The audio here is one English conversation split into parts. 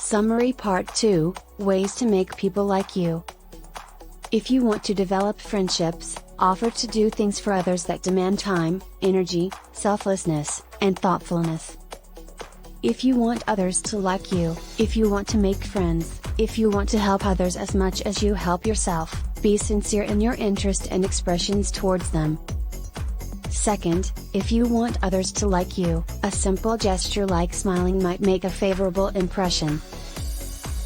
Summary Part 2, Ways to make people like you. If you want to develop friendships, offer to do things for others that demand time, energy, selflessness, and thoughtfulness. If you want others to like you, if you want to make friends, if you want to help others as much as you help yourself, be sincere in your interest and expressions towards them. Second, if you want others to like you, a simple gesture like smiling might make a favorable impression.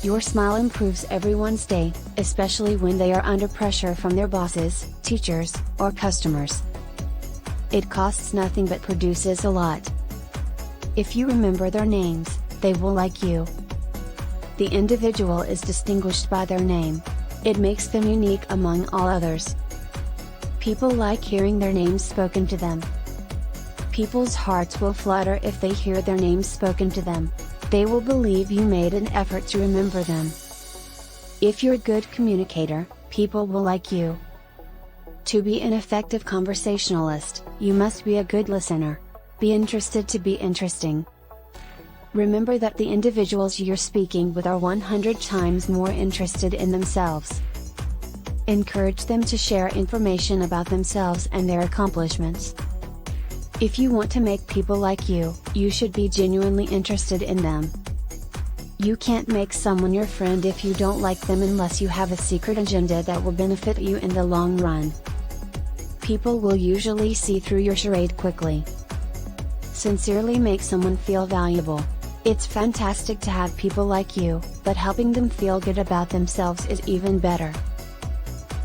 Your smile improves everyone's day, especially when they are under pressure from their bosses, teachers, or customers. It costs nothing but produces a lot. If you remember their names, they will like you. The individual is distinguished by their name. It makes them unique among all others. People like hearing their names spoken to them. People's hearts will flutter if they hear their names spoken to them. They will believe you made an effort to remember them. If you're a good communicator, people will like you. To be an effective conversationalist, you must be a good listener. Be interested to be interesting. Remember that the individuals you're speaking with are 100 times more interested in themselves. Encourage them to share information about themselves and their accomplishments. If you want to make people like you, you should be genuinely interested in them. You can't make someone your friend if you don't like them unless you have a secret agenda that will benefit you in the long run. People will usually see through your charade quickly. Sincerely make someone feel valuable. It's fantastic to have people like you, but helping them feel good about themselves is even better.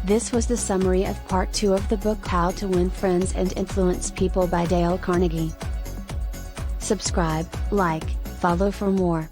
This was the summary of Part 2 of the book How to Win Friends and Influence People by Dale Carnegie. Subscribe, like, follow for more.